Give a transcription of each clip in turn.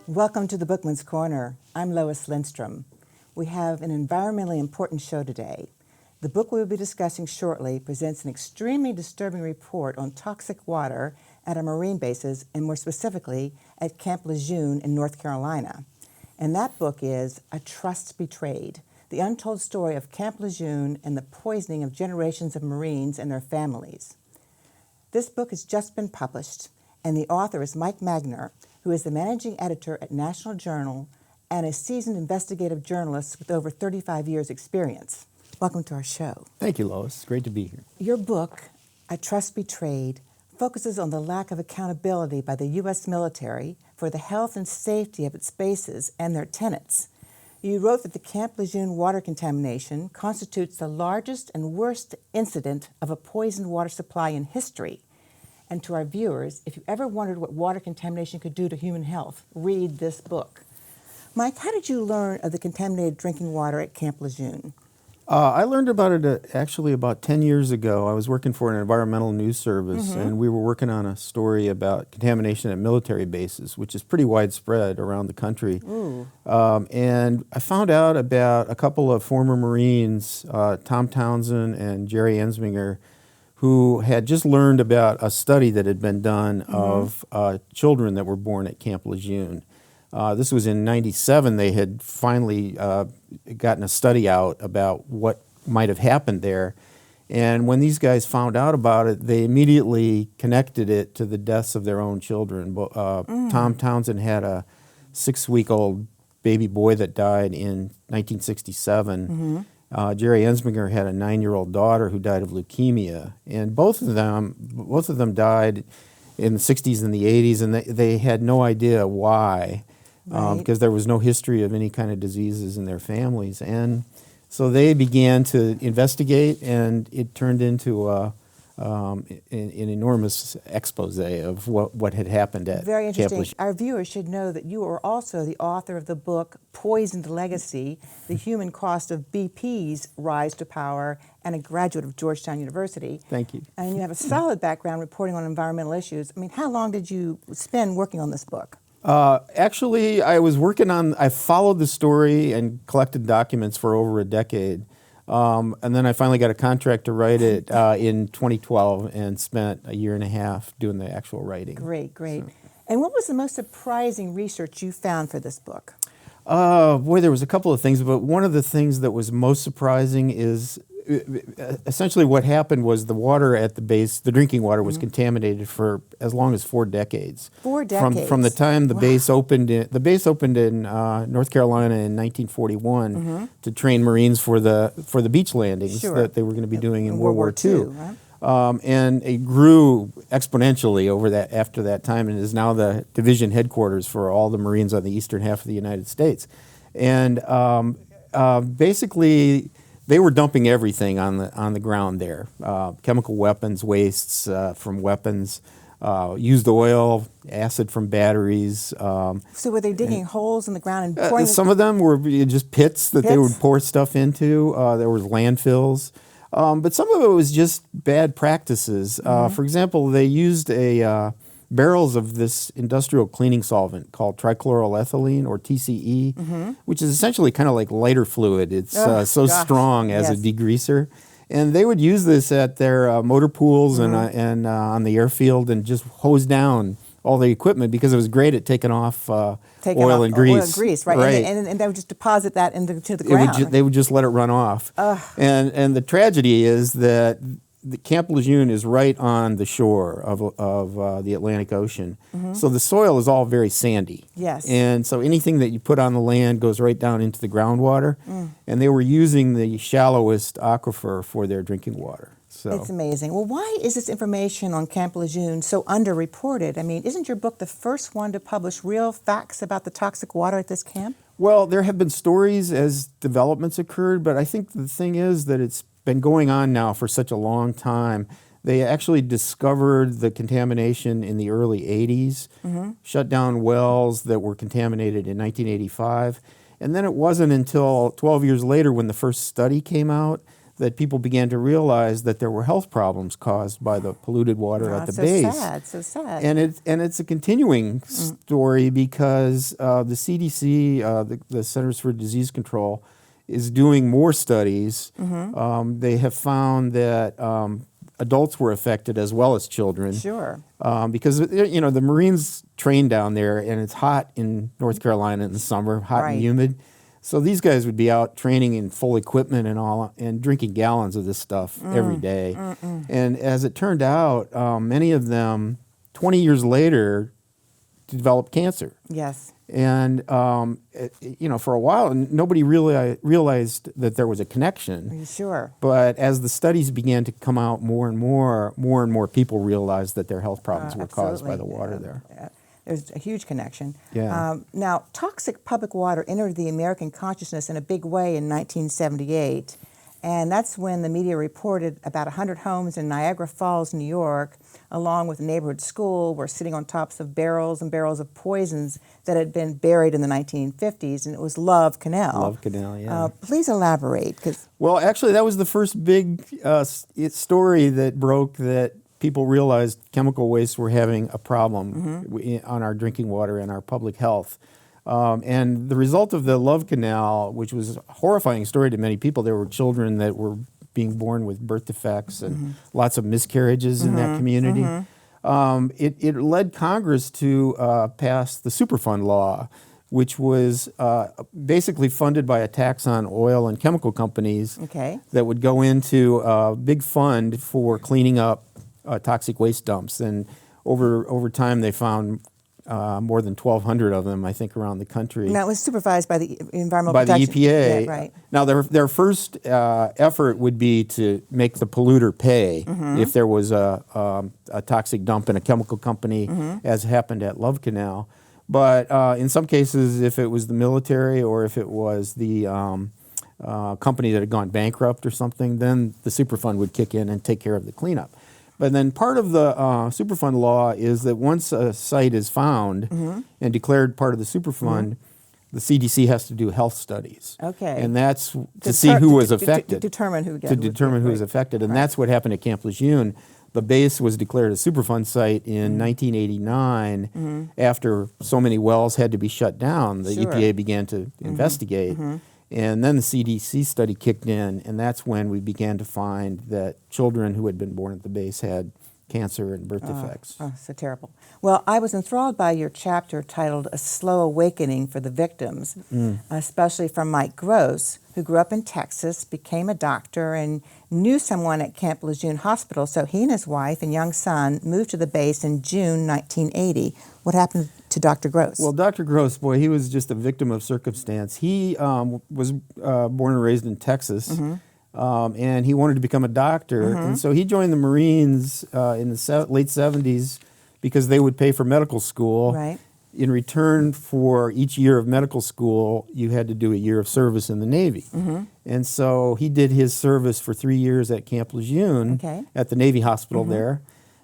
Welcome to the Bookman's Corner. I'm Lois Lindstrom. We have an environmentally important show today. The book we will be discussing shortly presents an extremely disturbing report on toxic water at our marine bases, and more specifically at Camp Lejeune in North Carolina. And that book is A Trust Betrayed, the untold story of Camp Lejeune and the poisoning of generations of Marines and their families. This book has just been published, and the author is Mike Magner, who is the managing editor at National Journal and a seasoned investigative journalist with over 35 years' experience. Welcome to our show. Thank you, Lois. Great to be here. Your book, A Trust Betrayed, focuses on the lack of accountability by the U.S. military for the health and safety of its bases and their tenants. You wrote that the Camp Lejeune water contamination constitutes the largest and worst incident of a poisoned water supply in history. And to our viewers, if you ever wondered what water contamination could do to human health, read this book. Mike, how did you learn of the contaminated drinking water at Camp Lejeune? I learned about it actually about 10 years ago. I was working for an environmental news service, and we were working on a story about contamination at military bases, which is pretty widespread around the country. And I found out about a couple of former Marines, Tom Townsend and Jerry Ensminger, who had just learned about a study that had been done of children that were born at Camp Lejeune. This was in '97. They had finally gotten a study out about what might have happened there. And when these guys found out about it, they immediately connected it to the deaths of their own children. Tom Townsend had a 6-week-old baby boy that died in 1967. Jerry Ensminger had a 9-year-old daughter who died of leukemia, and both of them died in the 60s and the 80s, and they had no idea why, because there was no history of any kind of diseases in their families. And so they began to investigate, and it turned into an enormous expose of what had happened at Very interesting. Camp Lejeune. Our viewers should know that you are also the author of the book Poisoned Legacy, The Human Cost of BP's Rise to Power, and a graduate of Georgetown University. Thank you. And you have a solid background reporting on environmental issues. I mean, how long did you spend working on this book? Actually, I followed the story and collected documents for over a decade. And then I finally got a contract to write it in 2012 and spent a year and a half doing the actual writing. Great. And what was the most surprising research you found for this book? Boy, there was a couple of things, but one of the things that was most surprising is essentially what happened was the water at the base, the drinking water, was contaminated for as long as 4 decades. 4 decades. From the time the base opened in North Carolina in 1941 to train Marines for the beach landings that they were going to be doing in World War II. Right? And it grew exponentially after that time, and is now the division headquarters for all the Marines on the eastern half of the United States. And basically, they were dumping everything on the ground there: chemical weapons, wastes from weapons, used oil, acid from batteries. So were they digging holes in the ground and pouring? Some of them were just pits that they would pour stuff into. There was landfills, but some of it was just bad practices. For example, they used barrels of this industrial cleaning solvent called trichloroethylene, or TCE, which is essentially kind of like lighter fluid. It's strong as a degreaser. And they would use this at their motor pools and on the airfield, and just hose down all the equipment because it was great at taking off oil and grease. Oil and grease, right. And they would just deposit that into the ground. They would just let it run off. And the tragedy is that the Camp Lejeune is right on the shore of the Atlantic Ocean. So the soil is all very sandy. Yes. And so anything that you put on the land goes right down into the groundwater. And they were using the shallowest aquifer for their drinking water. So it's amazing. Well, why is this information on Camp Lejeune so underreported? I mean, isn't your book the first one to publish real facts about the toxic water at this camp? Well, there have been stories as developments occurred, but I think the thing is that it's been going on now for such a long time. They actually discovered the contamination in the early 80s, shut down wells that were contaminated in 1985, and then it wasn't until 12 years later when the first study came out that people began to realize that there were health problems caused by the polluted water at the base. So sad. And it's a continuing story because the CDC, the Centers for Disease Control, is doing more studies. They have found that adults were affected as well as children. Sure. Because the Marines train down there, and it's hot in North Carolina in the summer, hot and humid. So these guys would be out training in full equipment and all, and drinking gallons of this stuff every day. And as it turned out, many of them, 20 years later, developed cancer. Yes. And for a while, nobody really realized that there was a connection. Sure. But as the studies began to come out more and more people realized that their health problems were caused by the water there. There's a huge connection. Yeah. Now, toxic public water entered the American consciousness in a big way in 1978. And that's when the media reported about 100 homes in Niagara Falls, New York, along with a neighborhood school, were sitting on tops of barrels and barrels of poisons that had been buried in the 1950s, and it was Love Canal. Love Canal, yeah. Please elaborate. Well, actually, that was the first big story that broke that people realized chemical wastes were having a problem on our drinking water and our public health. And the result of the Love Canal, which was a horrifying story to many people, there were children that were being born with birth defects and lots of miscarriages in that community. It led Congress to pass the Superfund law, which was basically funded by a tax on oil and chemical companies that would go into a big fund for cleaning up toxic waste dumps. And over time, they found more than 1,200 of them, I think, around the country. Now, it was supervised by the Environmental by Protection. the EPA. Yeah, right. Now, their first effort would be to make the polluter pay if there was a toxic dump in a chemical company, as happened at Love Canal. But in some cases, if it was the military or if it was the company that had gone bankrupt or something, then the Superfund would kick in and take care of the cleanup. But then part of the Superfund law is that once a site is found and declared part of the Superfund, the CDC has to do health studies. Okay. And that's to see who was affected. To determine who was affected. And that's what happened at Camp Lejeune. The base was declared a Superfund site in 1989 after so many wells had to be shut down. The EPA began to investigate. And then the CDC study kicked in, and that's when we began to find that children who had been born at the base had cancer and birth defects. Oh, so terrible. Well, I was enthralled by your chapter titled A Slow Awakening for the Victims, especially from Mike Gross, who grew up in Texas, became a doctor, and knew someone at Camp Lejeune Hospital, so he and his wife and young son moved to the base in June 1980. What happened to Dr. Gross? Well, Dr. Gross, boy, he was just a victim of circumstance. He was born and raised in Texas, and he wanted to become a doctor, and so he joined the Marines in the late 70s because they would pay for medical school. Right. In return for each year of medical school, you had to do a year of service in the Navy. And so he did his service for 3 years at Camp Lejeune at the Navy hospital there,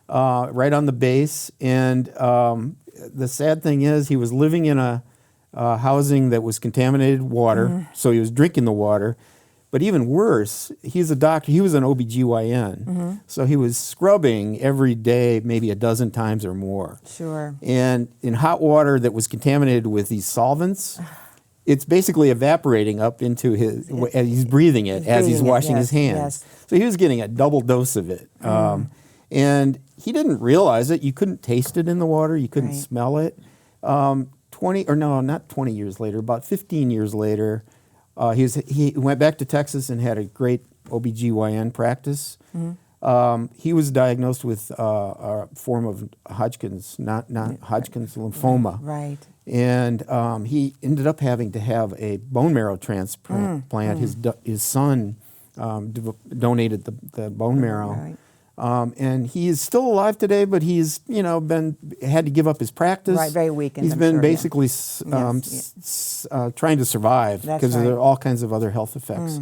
right on the base. And the sad thing is he was living in a housing that was contaminated water, so he was drinking the water. But even worse, he's a doctor. He was an OBGYN. So he was scrubbing every day, maybe a dozen times or more. Sure. And in hot water that was contaminated with these solvents, it's basically evaporating up into his, and he's breathing it as he's washing his hands. So he was getting a double dose of it. And he didn't realize it. You couldn't taste it in the water. You couldn't smell it. 20 years later, about 15 years later, he went back to Texas and had a great OBGYN practice. He was diagnosed with a form of Hodgkin's, not Hodgkin's lymphoma. Right. And he ended up having to have a bone marrow transplant. His son donated the bone marrow. And he is still alive today, but he's had to give up his practice. Right, very weakened. He's been basically trying to survive because there are all kinds of other health effects.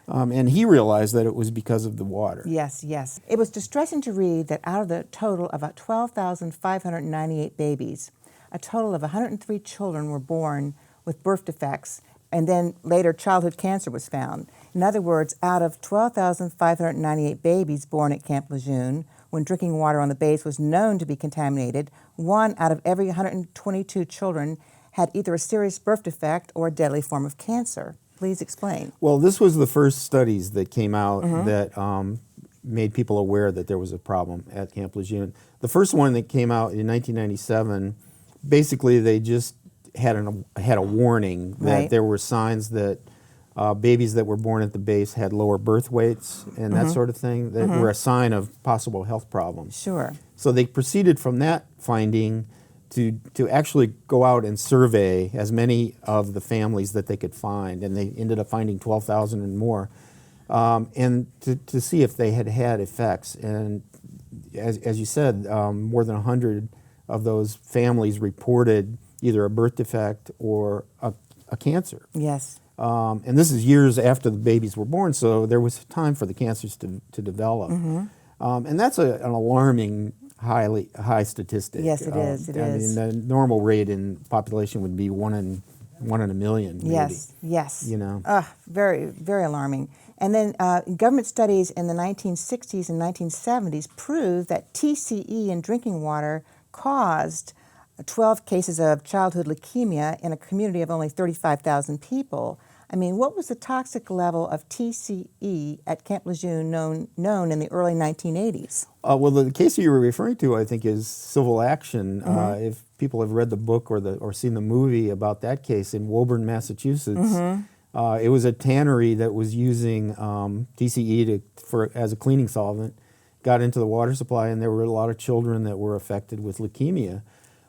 And he realized that it was because of the water. Yes. It was distressing to read that out of the total of 12,598 babies, a total of 103 children were born with birth defects, and then later childhood cancer was found. In other words, out of 12,598 babies born at Camp Lejeune, when drinking water on the base was known to be contaminated, 1 out of every 122 children had either a serious birth defect or a deadly form of cancer. Please explain. Well, this was the first studies that came out that made people aware that there was a problem at Camp Lejeune. The first one that came out in 1997, basically they just had a warning that there were signs that babies that were born at the base had lower birth weights and that sort of thing that were a sign of possible health problems. Sure. So they proceeded from that finding to actually go out and survey as many of the families that they could find, and they ended up finding 12,000 and more, and to see if they had had effects. And as you said, more than 100 of those families reported either a birth defect or a cancer. Yes. And this is years after the babies were born, so there was time for the cancers to develop. And that's an alarming high statistic. Yes, it is. It is. I mean, the normal rate in population would be one in a million. Maybe, Yes. You know. Very, very alarming. And then government studies in the 1960s and 1970s proved that TCE in drinking water caused 12 cases of childhood leukemia in a community of only 35,000 people. I mean, what was the toxic level of TCE at Camp Lejeune known in the early 1980s? Well, the case you were referring to, I think, is civil action. If people have read the book or seen the movie about that case in Woburn, Massachusetts, it was a tannery that was using TCE as a cleaning solvent, got into the water supply, and there were a lot of children that were affected with leukemia.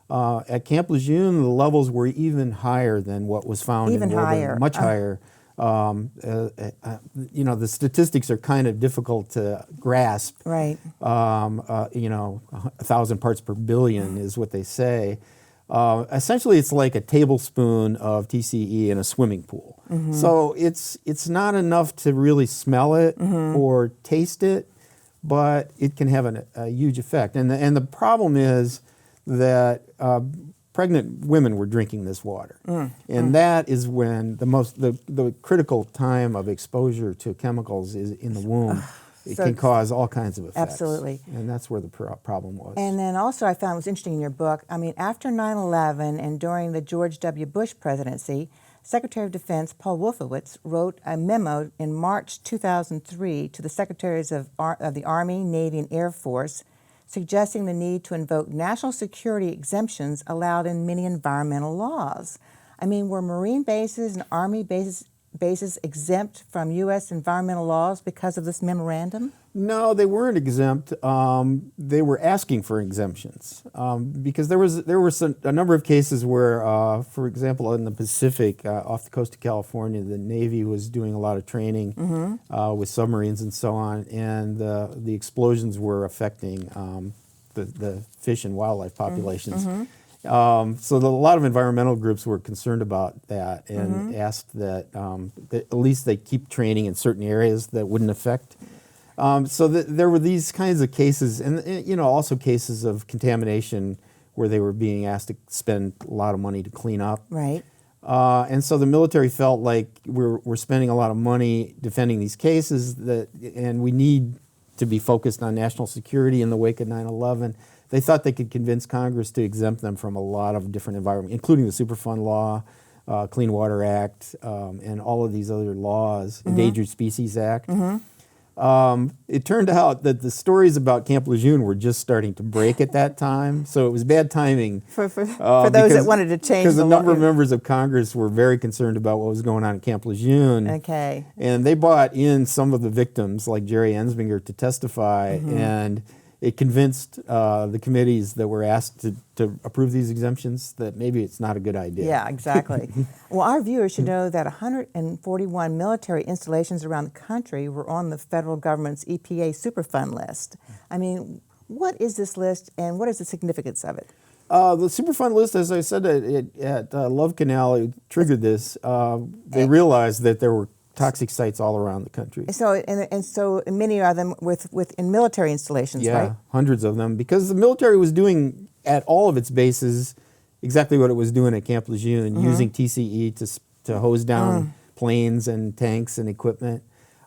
At Camp Lejeune, the levels were even higher than what was found in Woburn, much higher. You know, the statistics are kind of difficult to grasp. Right. You know, 1,000 parts per billion is what they say. Essentially, it's like a tablespoon of TCE in a swimming pool. So it's not enough to really smell it or taste it, but it can have a huge effect. And the problem is that pregnant women were drinking this water, and that is when the critical time of exposure to chemicals is in the womb. It can cause all kinds of effects. Absolutely. And that's where the problem was. And then also I found it was interesting in your book, I mean, after 9/11 and during the George W. Bush presidency, Secretary of Defense Paul Wolfowitz wrote a memo in March 2003 to the Secretaries of the Army, Navy, and Air Force suggesting the need to invoke national security exemptions allowed in many environmental laws. I mean, were Marine bases and Army bases exempt from U.S. environmental laws because of this memorandum? No, they weren't exempt. They were asking for exemptions because there were a number of cases where, for example, in the Pacific, off the coast of California, the Navy was doing a lot of training with submarines and so on, and the explosions were affecting the fish and wildlife populations. So a lot of environmental groups were concerned about that and asked that at least they keep training in certain areas that wouldn't affect. So there were these kinds of cases, and you know, also cases of contamination where they were being asked to spend a lot of money to clean up. Right. And so the military felt like we're spending a lot of money defending these cases and we need to be focused on national security in the wake of 9/11. They thought they could convince Congress to exempt them from a lot of different environments, including the Superfund Law, Clean Water Act, and all of these other laws, Endangered Species Act. It turned out that the stories about Camp Lejeune were just starting to break at that time, so it was bad timing For those that wanted to change because a number of members of Congress were very concerned about what was going on at Camp Lejeune. Okay. And they brought in some of the victims, like Jerry Ensminger, to testify, and it convinced the committees that were asked to approve these exemptions that maybe it's not a good idea. Yeah, exactly. Well, our viewers should know that 141 military installations around the country were on the federal government's EPA Superfund list. I mean, what is this list and what is the significance of it? The Superfund list, as I said, at Love Canal, it triggered this. They realized that there were toxic sites all around the country. So, and so many of them in military installations, right? Yeah, hundreds of them, because the military was doing at all of its bases exactly what it was doing at Camp Lejeune, using TCE to hose down planes and tanks and equipment.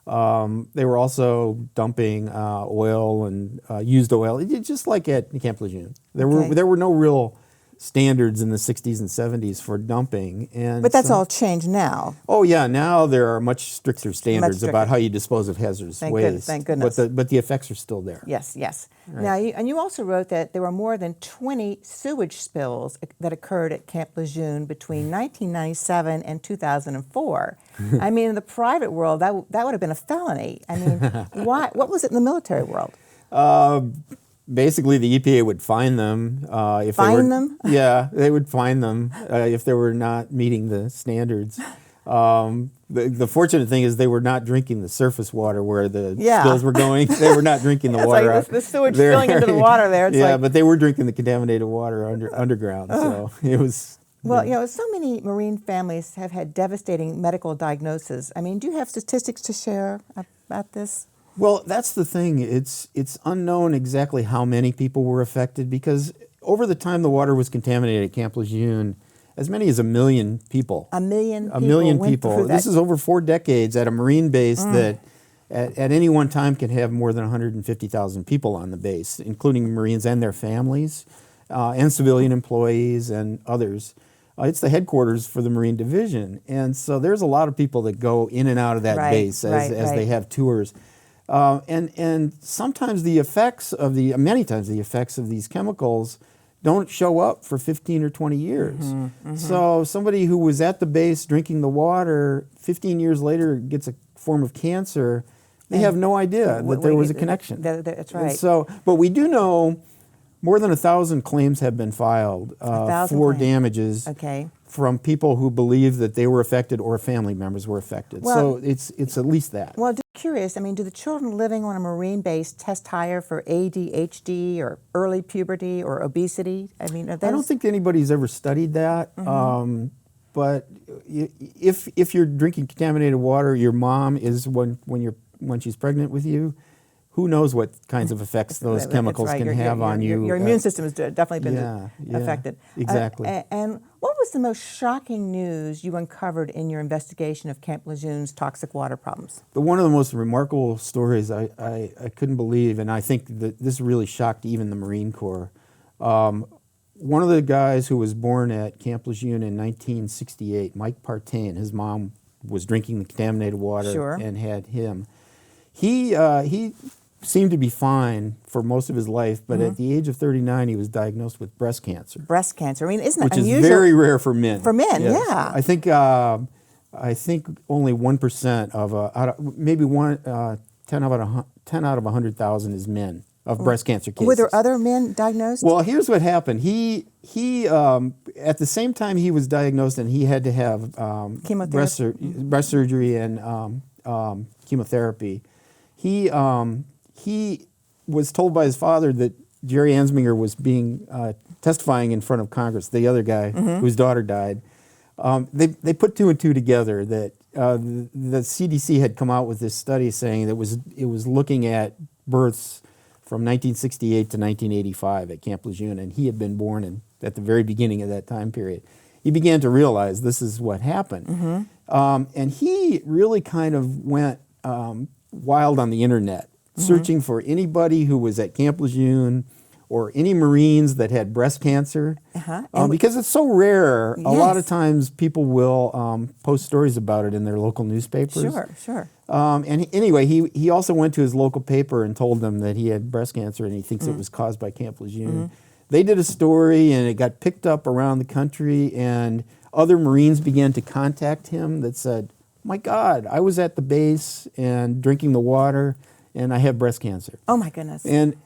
They were also dumping oil and used oil, just like at Camp Lejeune. There were no real standards in the 60s and 70s for dumping. But that's all changed now. Oh yeah, now there are much stricter standards about how you dispose of hazardous waste. Thank goodness. But the effects are still there. Yes, yes. Right. Now, you also wrote that there were more than 20 sewage spills that occurred at Camp Lejeune between 1997 and 2004. I mean, in the private world, that would have been a felony. I mean, why? What was it in the military world? Basically, the EPA would fine them. If Fine them? Yeah, they would fine them if they were not meeting the standards. The fortunate thing is they were not drinking the surface water where the spills were going. They were not drinking the water out. The sewage spilling into the water there. But they were drinking the contaminated water underground. So it was... Well, so many marine families have had devastating medical diagnoses. I mean, do you have statistics to share about this? Well, that's the thing. It's unknown exactly how many people were affected because over the time the water was contaminated at Camp Lejeune, as many as 1 million people. 1 million people. 1 million went people. through that. This is over 4 decades at a marine base that at any one time can have more than 150,000 people on the base, including Marines and their families, and civilian employees and others. It's the headquarters for the Marine Division. And so there's a lot of people that go in and out of that base as they have tours. And sometimes many times the effects of these chemicals don't show up for 15 or 20 years. So somebody who was at the base drinking the water 15 years later gets a form of cancer, they have no idea that there was a connection. That's right. So, but we do know more than 1,000 claims have been filed for damages from people who believe that they were affected or family members were affected. Well, so it's at least that. Well, just curious, I mean, do the children living on a marine base test higher for ADHD or early puberty or obesity? I mean, I don't think anybody's ever studied that. But if you're drinking contaminated water, your mom is when she's pregnant with you, who knows what kinds of effects those chemicals can have on you. Your immune system has definitely been affected. Exactly. And what was the most shocking news you uncovered in your investigation of Camp Lejeune's toxic water problems? One of the most remarkable stories I couldn't believe, and I think that this really shocked even the Marine Corps. One of the guys who was born at Camp Lejeune in 1968, Mike Partain, his mom was drinking the contaminated water and had him. He seemed to be fine for most of his life, but at the age of 39, he was diagnosed with breast cancer. Breast cancer. I mean, isn't that unusual? Which is very rare for men. For men, yes. yeah. I think only 1% of maybe 10 out of 100,000 is men of breast cancer cases. Were there other men diagnosed? Well, here's what happened. He at the same time he was diagnosed, and he had to have breast surgery and chemotherapy. He was told by his father that Jerry Ansminger was being testifying in front of Congress, the other guy whose daughter died. They put 2 and 2 together that the CDC had come out with this study saying that it was looking at births from 1968 to 1985 at Camp Lejeune, and he had been born at the very beginning of that time period. He began to realize this is what happened. And he really kind of went wild on the internet, searching for anybody who was at Camp Lejeune or any Marines that had breast cancer. Because it's so rare, a lot of times people will post stories about it in their local newspapers. Sure. And anyway, he also went to his local paper and told them that he had breast cancer and he thinks it was caused by Camp Lejeune. They did a story and it got picked up around the country, and other Marines began to contact him that said, my God, I was at the base and drinking the water and I have breast cancer. Oh my goodness. And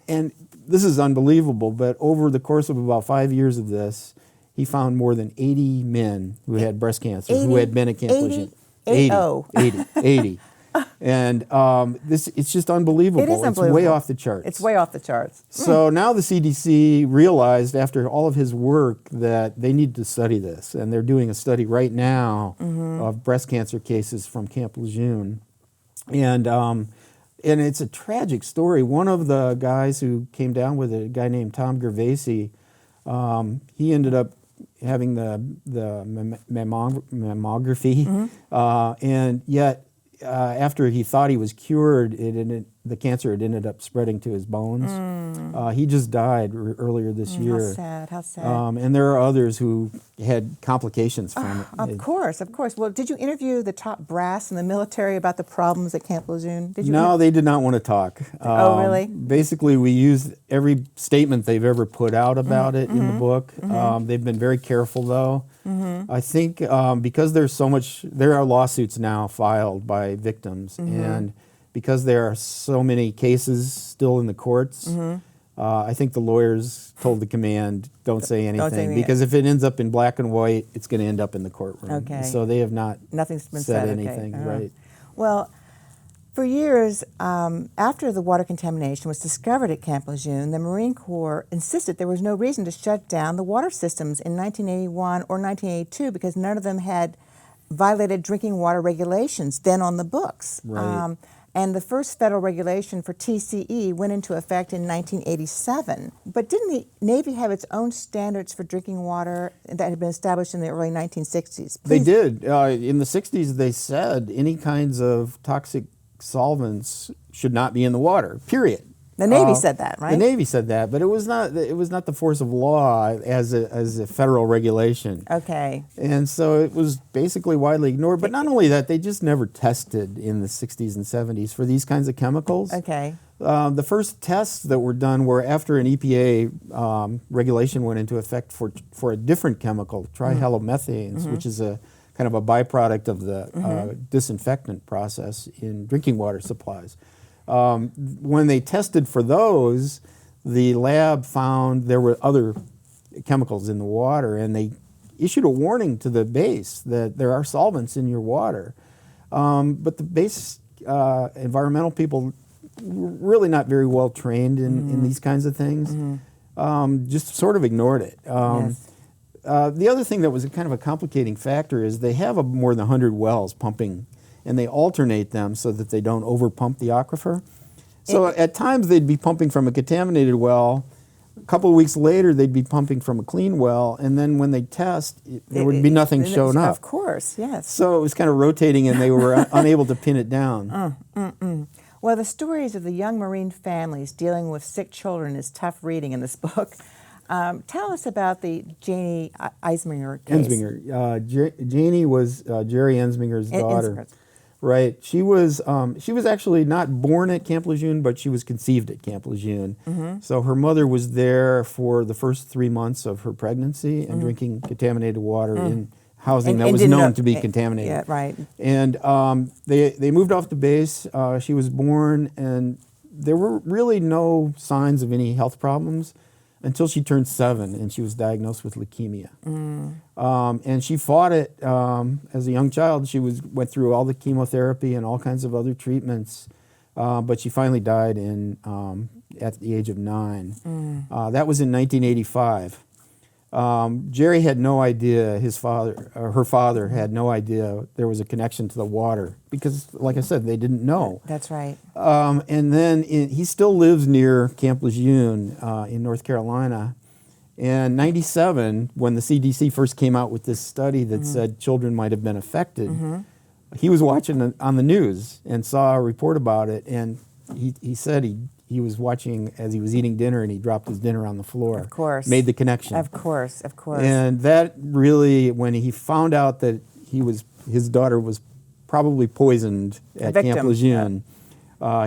this is unbelievable, but over the course of about 5 years of this, he found more than 80 men who had breast cancer who had been at Camp Lejeune. 80. And it's just unbelievable. It is unbelievable. It's way off the charts. It's way off the charts. So now the CDC realized after all of his work that they needed to study this, and they're doing a study right now of breast cancer cases from Camp Lejeune. And it's a tragic story. One of the guys who came down with it, a guy named Tom Gervasi, he ended up having the mammography, and yet after he thought he was cured, the cancer had ended up spreading to his bones. He just died earlier this year. How sad, how sad. And there are others who had complications from it. Of course, of course. Well, did you interview the top brass in the military about the problems at Camp Lejeune? Did you? No, they did not want to talk. Oh, really? Basically, we used every statement they've ever put out about it in the book. They've been very careful, though. I think because there are lawsuits now filed by victims, and because there are so many cases still in the courts, I think the lawyers told the command, don't say anything, because if it ends up in black and white, it's going to end up in the courtroom. Okay. So they have not Nothing's been said said. anything, Okay. right? Well, for years after the water contamination was discovered at Camp Lejeune, the Marine Corps insisted there was no reason to shut down the water systems in 1981 or 1982 because none of them had violated drinking water regulations then on the books. Right. And the first federal regulation for TCE went into effect in 1987. But didn't the Navy have its own standards for drinking water that had been established in the early 1960s? They did. In the 60s, they said any kinds of toxic solvents should not be in the water, period. The Navy said that, right? The Navy said that, but it was not the force of law as a federal regulation. Okay. And so it was basically widely ignored. But not only that, they just never tested in the 60s and 70s for these kinds of chemicals. Okay. The first tests that were done were after an EPA regulation went into effect for a different chemical, trihalomethanes, which is a kind of a byproduct of the disinfectant process in drinking water supplies. When they tested for those, the lab found there were other chemicals in the water, and they issued a warning to the base that there are solvents in your water. But the base environmental people were really not very well trained in these kinds of things, just sort of ignored it. Yes. The other thing that was a kind of a complicating factor is they have more than 100 wells pumping, and they alternate them so that they don't overpump the aquifer. So at times they'd be pumping from a contaminated well. A couple of weeks later they'd be pumping from a clean well, and then when they test, there would be nothing showing up. Of course, yes. So it was kind of rotating, and they were unable to pin it down. Well, the stories of the young Marine families dealing with sick children is tough reading in this book. Tell us about the Janie Eisminger case. Janie was Jerry Ensminger's daughter. Right. She was actually not born at Camp Lejeune, but she was conceived at Camp Lejeune. So her mother was there for the first 3 months of her pregnancy and drinking contaminated water in housing that was known to be contaminated. Yeah, right. And they moved off the base. She was born, and there were really no signs of any health problems until she turned 7, and she was diagnosed with leukemia. And she fought it as a young child. She went through all the chemotherapy and all kinds of other treatments, but she finally died at the age of 9. That was in 1985. Jerry had no idea, her father had no idea there was a connection to the water because, like I said, they didn't know. That's right. And then he still lives near Camp Lejeune in North Carolina. And 97, when the CDC first came out with this study that said children might have been affected, he was watching on the news and saw a report about it, and he said he was watching as he was eating dinner, and he dropped his dinner on the floor. Of course. Made the connection. Of course, of course. And that really, when he found out that his daughter was probably poisoned at Camp Lejeune,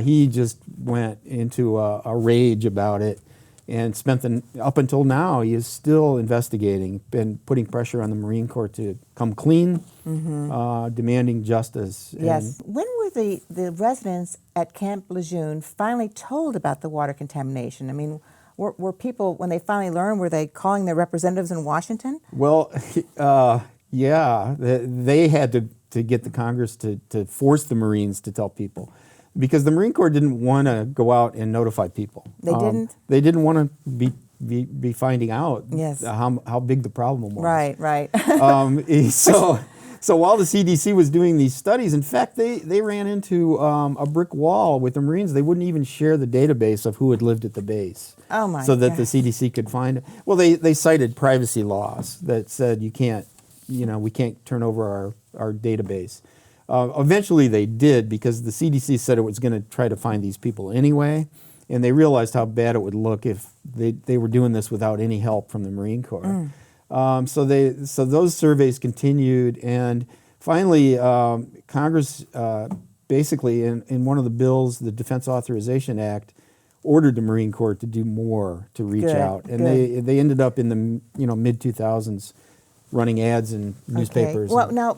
he just went into a rage about it and spent up until now, he is still investigating and putting pressure on the Marine Corps to come clean, demanding justice. Yes. When were the residents at Camp Lejeune finally told about the water contamination? I mean, were people, when they finally learned, were they calling their representatives in Washington? Well, yeah, they had to get the Congress to force the Marines to tell people, because the Marine Corps didn't want to go out and notify people. They didn't? They didn't want to be finding out Yes. how big the problem was. Right, right. So while the CDC was doing these studies, in fact, they ran into a brick wall with the Marines. They wouldn't even share the database of who had lived at the base. Oh my So that God. the CDC could find it. Well, they cited privacy laws that said we can't turn over our database. Eventually they did, because the CDC said it was going to try to find these people anyway, and they realized how bad it would look if they were doing this without any help from the Marine Corps. So those surveys continued, and finally Congress basically in one of the bills, the Defense Authorization Act, ordered the Marine Corps to do more to reach out, and they ended up in the mid 2000s running ads in newspapers. Well, now,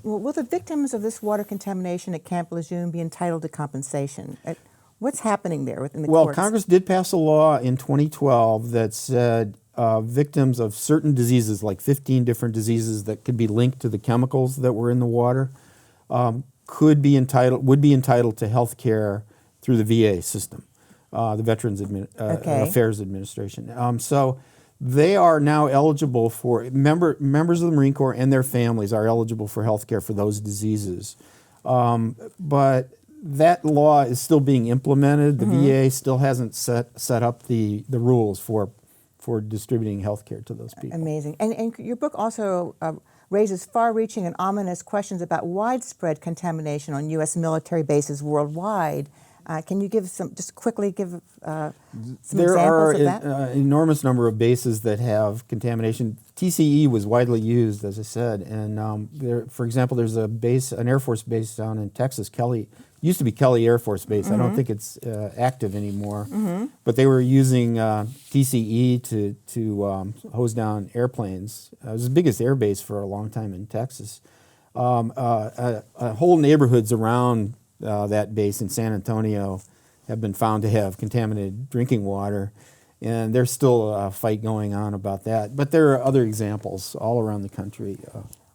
will the victims of this water contamination at Camp Lejeune be entitled to compensation? What's happening there within the courts? Well, Congress did pass a law in 2012 that said victims of certain diseases, like 15 different diseases that could be linked to the chemicals that were in the water, would be entitled to health care through the VA system, the Veterans Affairs Administration. So they are now eligible for, members of the Marine Corps and their families are eligible for health care for those diseases. But that law is still being implemented. The VA still hasn't set up the rules for distributing health care to those people. Amazing. And your book also raises far-reaching and ominous questions about widespread contamination on U.S. military bases worldwide. Can you just quickly give some examples of that? There are an enormous number of bases that have contamination. TCE was widely used, as I said, and for example, there's an Air Force base down in Texas, used to be Kelly Air Force Base. I don't think it's active anymore, but they were using TCE to hose down airplanes. It was the biggest air base for a long time in Texas. Whole neighborhoods around that base in San Antonio have been found to have contaminated drinking water, and there's still a fight going on about that. But there are other examples all around the country.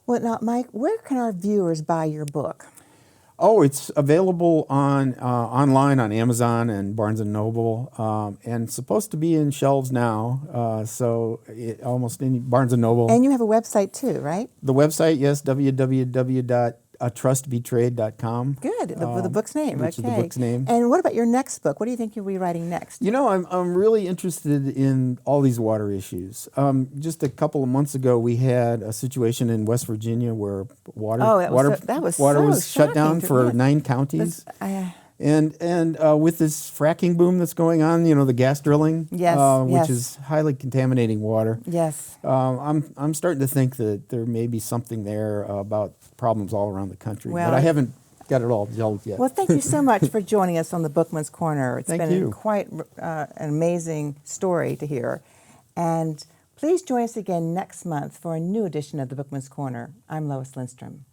Well, now, Mike, where can our viewers buy your book? Oh, it's available online on Amazon and Barnes & Noble, and supposed to be in shelves now, almost any Barnes & Noble. And you have a website too, right? The website, yes, www.trustbetrayed.com. Good, with the book's name. Which is the book's name. And what about your next book? What do you think you'll be writing next? You know, I'm really interested in all these water issues. Just a couple of months ago, we had a situation in West Virginia where water was shut down for 9 counties. And with this fracking boom that's going on, the gas drilling, which is highly contaminating water. Yes. I'm starting to think that there may be something there about problems all around the country, but I haven't got it all gelled yet. Well, thank you so much for joining us on the Bookman's Corner. It's Thank been you. Quite an amazing story to hear. And please join us again next month for a new edition of the Bookman's Corner. I'm Lois Lindstrom.